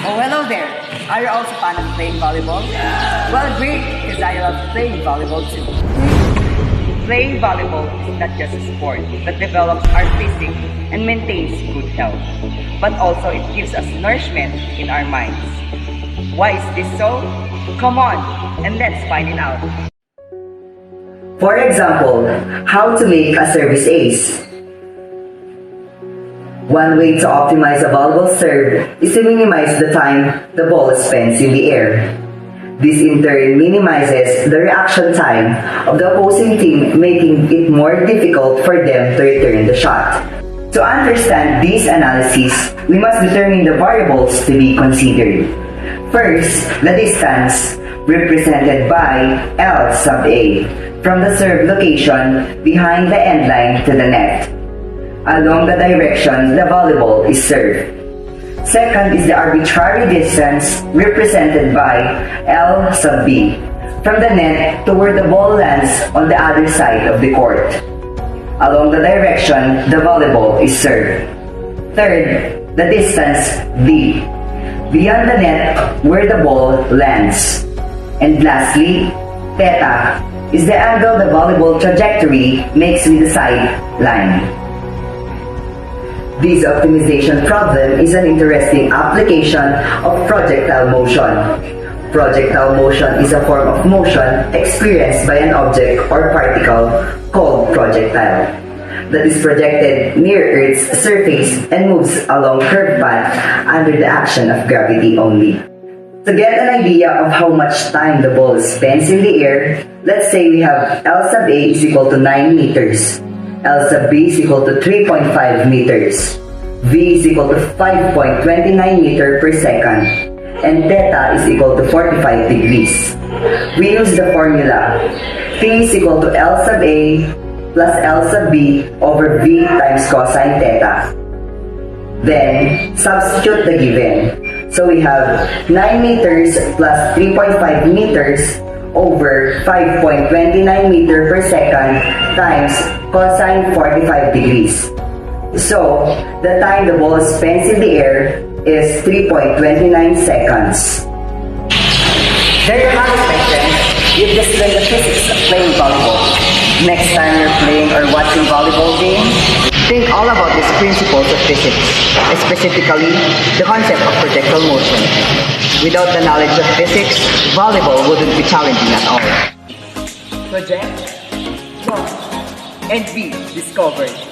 Oh, hello there. Are you also fan of playing volleyball? Well, great, because I love playing volleyball too. Playing volleyball is not just a sport that develops our physique and maintains good health, but also it gives us nourishment in our minds. Why is this so? Come on, and let's find it out. For example, how to make a service ace. One way to optimize a volleyball serve is to minimize the time the ball spends in the air. This in turn minimizes the reaction time of the opposing team, making it more difficult for them to return the shot. To understand these analyses, we must determine the variables to be considered. First, the distance, represented by L sub A, from the serve location behind the end line to the net, along the direction the volleyball is served. Second is the arbitrary distance, represented by L sub B, from the net to where the ball lands on the other side of the court, along the direction the volleyball is served. Third, the distance D, beyond the net where the ball lands. And lastly, theta is the angle the volleyball trajectory makes with the sideline. This optimization problem is an interesting application of projectile motion. Projectile motion is a form of motion experienced by an object or particle called projectile that is projected near Earth's surface and moves along curved path under the action of gravity only. To get an idea of how much time the ball spends in the air, let's say we have L sub A is equal to 9 meters, L sub B is equal to 3.5 meters, V is equal to 5.29 meter per second, and theta is equal to 45 degrees. We use the formula T is equal to L sub A plus L sub B over V times cosine theta. Then, substitute the given. So we have 9 meters plus 3.5 meters over 5.29 meter per second times cosine 45 degrees. So, the time the ball spends in the air is 3.29 seconds. There you have it, my friends. You've just learned the physics of playing volleyball. Next time you're playing or watching volleyball game, think all about these principles of physics, specifically the concept of projectile motion. Without the knowledge of physics, volleyball wouldn't be challenging at all. Project, launch, and be discovered.